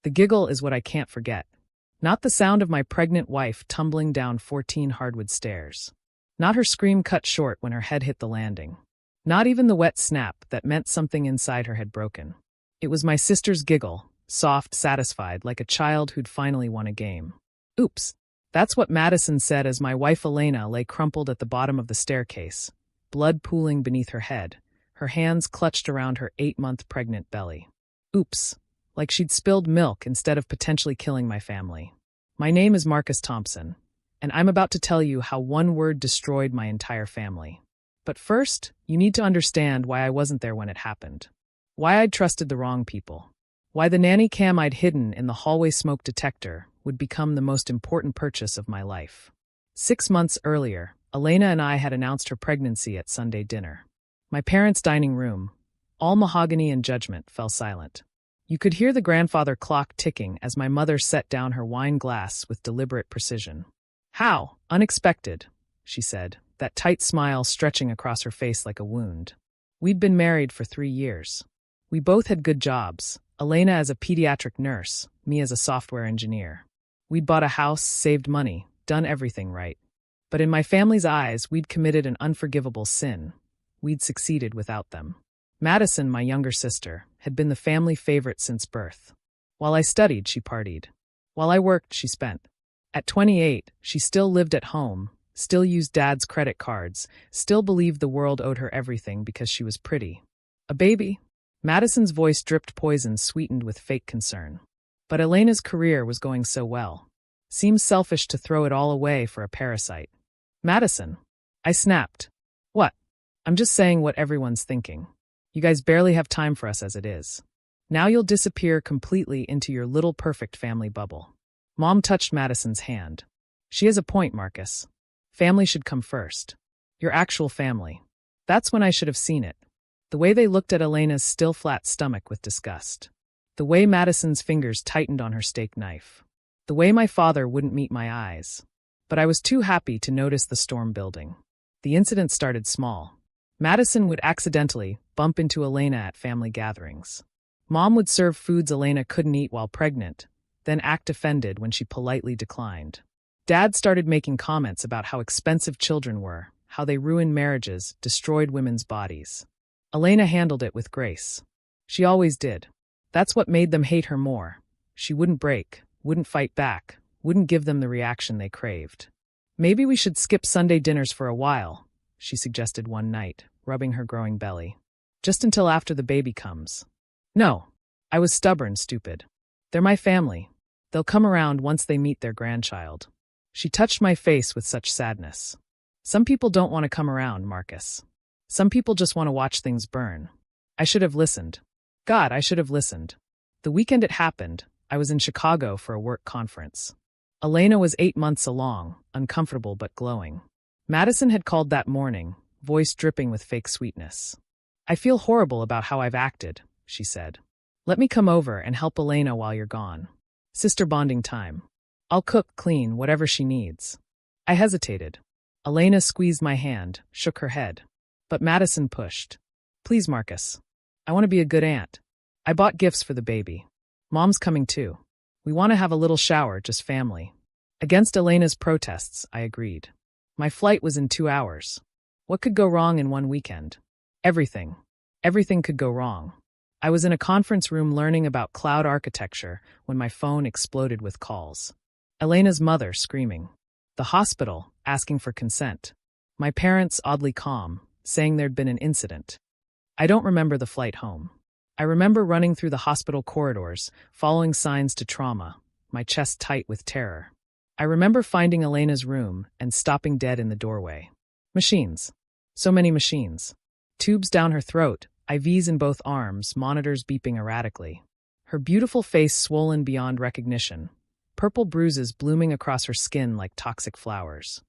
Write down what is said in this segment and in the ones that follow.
The giggle is what I can't forget. Not the sound of my pregnant wife tumbling down 14 hardwood stairs. Not her scream cut short when her head hit the landing. Not even the wet snap that meant something inside her had broken. It was my sister's giggle, soft, satisfied, like a child who'd finally won a game. Oops. That's what Madison said as my wife Elena lay crumpled at the bottom of the staircase, blood pooling beneath her head, her hands clutched around her 8-month pregnant belly. Oops. Like she'd spilled milk instead of potentially killing my family. My name is Marcus Thompson, and I'm about to tell you how one word destroyed my entire family. But first, you need to understand why I wasn't there when it happened. Why I'd trusted the wrong people. Why the nanny cam I'd hidden in the hallway smoke detector would become the most important purchase of my life. 6 months earlier, Elena and I had announced her pregnancy at Sunday dinner. My parents' dining room, all mahogany and judgment, fell silent. You could hear the grandfather clock ticking as my mother set down her wine glass with deliberate precision. "How unexpected," she said, that tight smile stretching across her face like a wound. We'd been married for 3 years. We both had good jobs, Elena as a pediatric nurse, me as a software engineer. We'd bought a house, saved money, done everything right. But in my family's eyes, we'd committed an unforgivable sin. We'd succeeded without them. Madison, my younger sister, had been the family favorite since birth. While I studied, she partied. While I worked, she spent. At 28, she still lived at home, still used Dad's credit cards, still believed the world owed her everything because she was pretty. A baby? Madison's voice dripped poison sweetened with fake concern. But Elena's career was going so well. Seems selfish to throw it all away for a parasite. Madison. I snapped. What? I'm just saying what everyone's thinking. You guys barely have time for us as it is. Now you'll disappear completely into your little perfect family bubble. Mom touched Madison's hand. She has a point, Marcus. Family should come first. Your actual family. That's when I should have seen it. The way they looked at Elena's still flat stomach with disgust. The way Madison's fingers tightened on her steak knife. The way my father wouldn't meet my eyes. But I was too happy to notice the storm building. The incident started small. Madison would accidentally bump into Elena at family gatherings. Mom would serve foods Elena couldn't eat while pregnant, then act offended when she politely declined. Dad started making comments about how expensive children were, how they ruined marriages, destroyed women's bodies. Elena handled it with grace. She always did. That's what made them hate her more. She wouldn't break, wouldn't fight back, wouldn't give them the reaction they craved. Maybe we should skip Sunday dinners for a while, she suggested one night, rubbing her growing belly. Just until after the baby comes. No. I was stubborn, stupid. They're my family. They'll come around once they meet their grandchild. She touched my face with such sadness. Some people don't want to come around, Marcus. Some people just want to watch things burn. I should have listened. God, I should have listened. The weekend it happened, I was in Chicago for a work conference. Elena was 8 months along, uncomfortable but glowing. Madison had called that morning, voice dripping with fake sweetness. I feel horrible about how I've acted, she said. Let me come over and help Elena while you're gone. Sister bonding time. I'll cook, clean, whatever she needs. I hesitated. Elena squeezed my hand, shook her head. But Madison pushed. Please, Marcus. I want to be a good aunt. I bought gifts for the baby. Mom's coming too. We want to have a little shower, just family. Against Elena's protests, I agreed. My flight was in 2 hours. What could go wrong in one weekend? Everything. Everything could go wrong. I was in a conference room learning about cloud architecture when my phone exploded with calls. Elena's mother screaming. The hospital asking for consent. My parents oddly calm, saying there'd been an incident. I don't remember the flight home. I remember running through the hospital corridors, following signs to trauma, my chest tight with terror. I remember finding Elena's room and stopping dead in the doorway. Machines. So many machines. Tubes down her throat, IVs in both arms, monitors beeping erratically. Her beautiful face swollen beyond recognition. Purple bruises blooming across her skin like toxic flowers.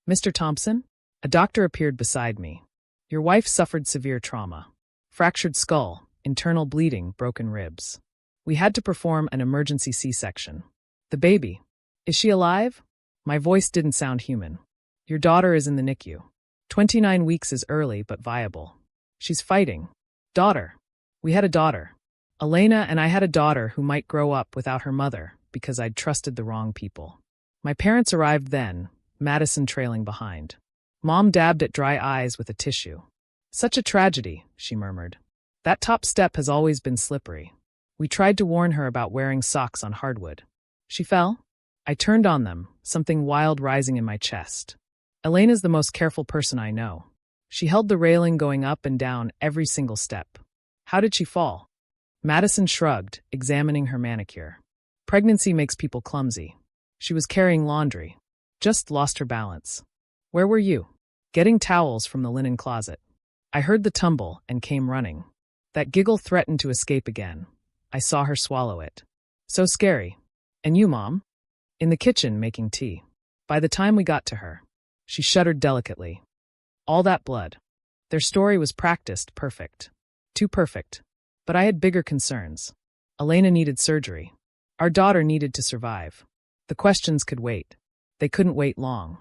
Mr. Thompson? A doctor appeared beside me. Your wife suffered severe trauma. Fractured skull, internal bleeding, broken ribs. We had to perform an emergency C-section. The baby. Is she alive? My voice didn't sound human. Your daughter is in the NICU. 29 weeks is early but viable. She's fighting. Daughter. We had a daughter. Elena and I had a daughter who might grow up without her mother because I'd trusted the wrong people. My parents arrived then, Madison trailing behind. Mom dabbed at dry eyes with a tissue. Such a tragedy, she murmured. That top step has always been slippery. We tried to warn her about wearing socks on hardwood. She fell? I turned on them, something wild rising in my chest. Elena's the most careful person I know. She held the railing going up and down every single step. How did she fall? Madison shrugged, examining her manicure. Pregnancy makes people clumsy. She was carrying laundry. Just lost her balance. Where were you? Getting towels from the linen closet. I heard the tumble and came running. That giggle threatened to escape again. I saw her swallow it. So scary. And you, Mom? In the kitchen making tea. By the time we got to her, she shuddered delicately. All that blood. Their story was practiced perfect. Too perfect. But I had bigger concerns. Elena needed surgery. Our daughter needed to survive. The questions could wait. They couldn't wait long.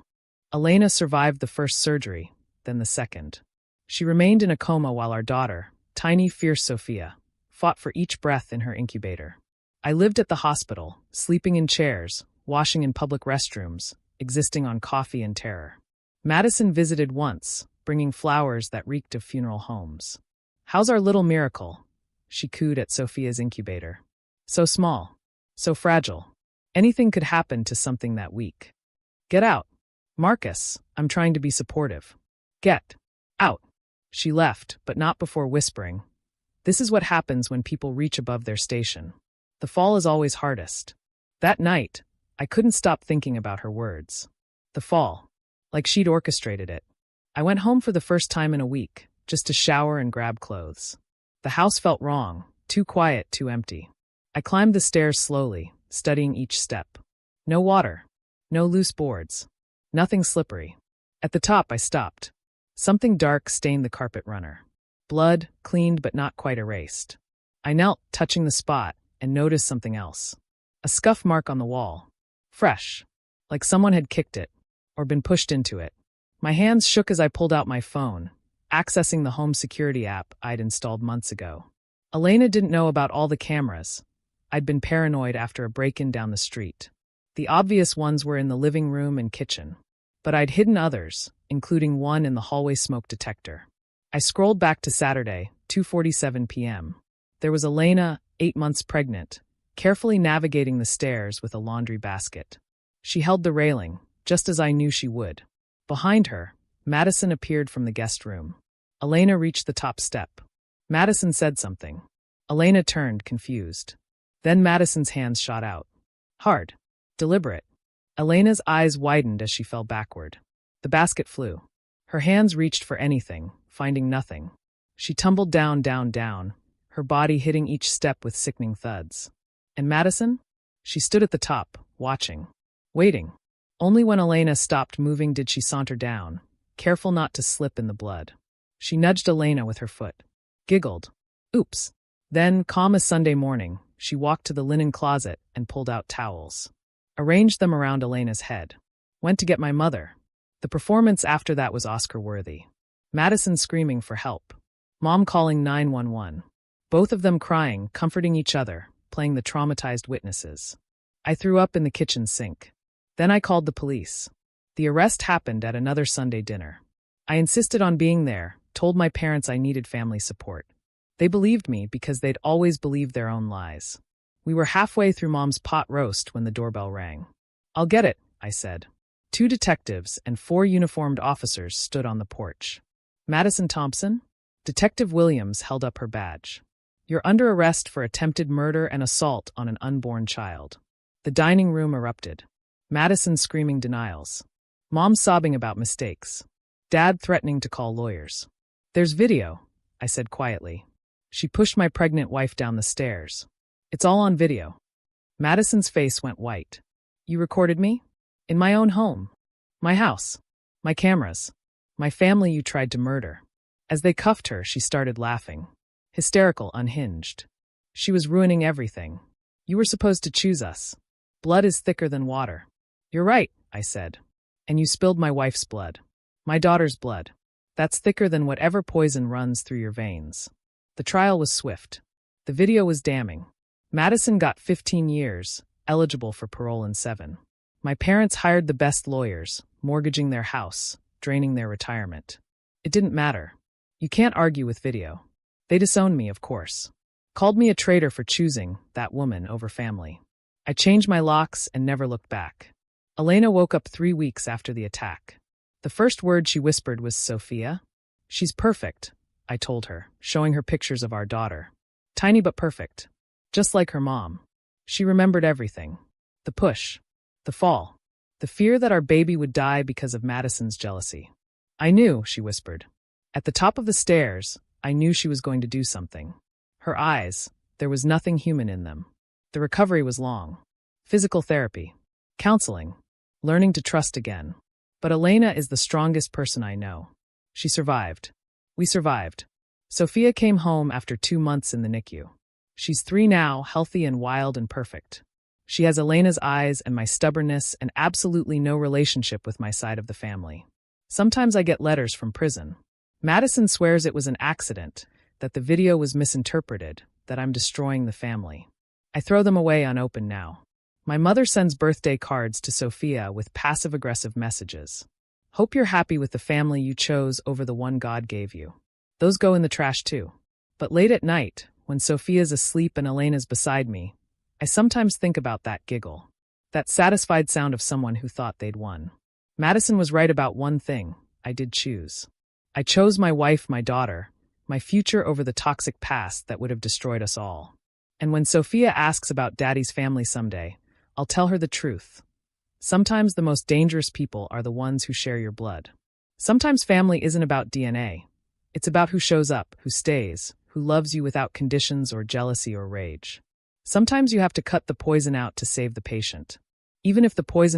Elena survived the first surgery, then the second. She remained in a coma while our daughter, tiny, fierce Sophia, fought for each breath in her incubator. I lived at the hospital, sleeping in chairs, washing in public restrooms, existing on coffee and terror. Madison visited once, bringing flowers that reeked of funeral homes. How's our little miracle? She cooed at Sophia's incubator. So small. So fragile. Anything could happen to something that weak. Get out. Marcus, I'm trying to be supportive. Get out. She left, but not before whispering. This is what happens when people reach above their station. The fall is always hardest. That night, I couldn't stop thinking about her words. The fall. Like she'd orchestrated it. I went home for the first time in a week, just to shower and grab clothes. The house felt wrong, too quiet, too empty. I climbed the stairs slowly, studying each step. No water. No loose boards. Nothing slippery. At the top, I stopped. Something dark stained the carpet runner. Blood, cleaned but not quite erased. I knelt, touching the spot, and noticed something else. A scuff mark on the wall. Fresh. Like someone had kicked it, or been pushed into it. My hands shook as I pulled out my phone, accessing the home security app I'd installed months ago. Elena didn't know about all the cameras. I'd been paranoid after a break-in down the street. The obvious ones were in the living room and kitchen. But I'd hidden others, including one in the hallway smoke detector. I scrolled back to Saturday, 2:47 p.m. There was Elena, 8 months pregnant, carefully navigating the stairs with a laundry basket. She held the railing, just as I knew she would. Behind her, Madison appeared from the guest room. Elena reached the top step. Madison said something. Elena turned, confused. Then Madison's hands shot out. Hard. Deliberate. Elena's eyes widened as she fell backward. The basket flew. Her hands reached for anything, finding nothing. She tumbled down, down, down, her body hitting each step with sickening thuds. And Madison? She stood at the top, watching. Waiting. Only when Elena stopped moving did she saunter down, careful not to slip in the blood. She nudged Elena with her foot. Giggled. Oops. Then, calm as Sunday morning, she walked to the linen closet and pulled out towels. Arranged them around Elena's head. Went to get my mother. The performance after that was Oscar-worthy. Madison screaming for help. Mom calling 911. Both of them crying, comforting each other, playing the traumatized witnesses. I threw up in the kitchen sink. Then I called the police. The arrest happened at another Sunday dinner. I insisted on being there, told my parents I needed family support. They believed me because they'd always believed their own lies. We were halfway through Mom's pot roast when the doorbell rang. I'll get it, I said. 2 detectives and 4 uniformed officers stood on the porch. Madison Thompson? Detective Williams held up her badge. You're under arrest for attempted murder and assault on an unborn child. The dining room erupted. Madison screaming denials. Mom sobbing about mistakes. Dad threatening to call lawyers. There's video, I said quietly. She pushed my pregnant wife down the stairs. It's all on video. Madison's face went white. You recorded me? In my own home. My house. My cameras. My family you tried to murder. As they cuffed her, she started laughing. Hysterical, unhinged. She was ruining everything. You were supposed to choose us. Blood is thicker than water. You're right, I said. And you spilled my wife's blood. My daughter's blood. That's thicker than whatever poison runs through your veins. The trial was swift. The video was damning. Madison got 15 years, eligible for parole in 7. My parents hired the best lawyers, mortgaging their house, draining their retirement. It didn't matter. You can't argue with video. They disowned me, of course. Called me a traitor for choosing that woman over family. I changed my locks and never looked back. Elena woke up 3 weeks after the attack. The first word she whispered was Sophia. She's perfect, I told her, showing her pictures of our daughter. Tiny but perfect. Just like her mom. She remembered everything. The push. The fall. The fear that our baby would die because of Madison's jealousy. I knew, she whispered. At the top of the stairs, I knew she was going to do something. Her eyes, there was nothing human in them. The recovery was long. Physical therapy. Counseling. Learning to trust again. But Elena is the strongest person I know. She survived. We survived. Sophia came home after 2 months in the NICU. She's 3 now, healthy and wild and perfect. She has Elena's eyes and my stubbornness and absolutely no relationship with my side of the family. Sometimes I get letters from prison. Madison swears it was an accident, that the video was misinterpreted, that I'm destroying the family. I throw them away unopened now. My mother sends birthday cards to Sophia with passive-aggressive messages. Hope you're happy with the family you chose over the one God gave you. Those go in the trash too. But late at night, when Sophia's asleep and Elena's beside me, I sometimes think about that giggle. That satisfied sound of someone who thought they'd won. Madison was right about one thing. I did choose. I chose my wife, my daughter, my future over the toxic past that would have destroyed us all. And when Sophia asks about Daddy's family someday, I'll tell her the truth. Sometimes the most dangerous people are the ones who share your blood. Sometimes family isn't about DNA. It's about who shows up, who stays, who loves you without conditions or jealousy or rage. Sometimes you have to cut the poison out to save the patient. Even if the poison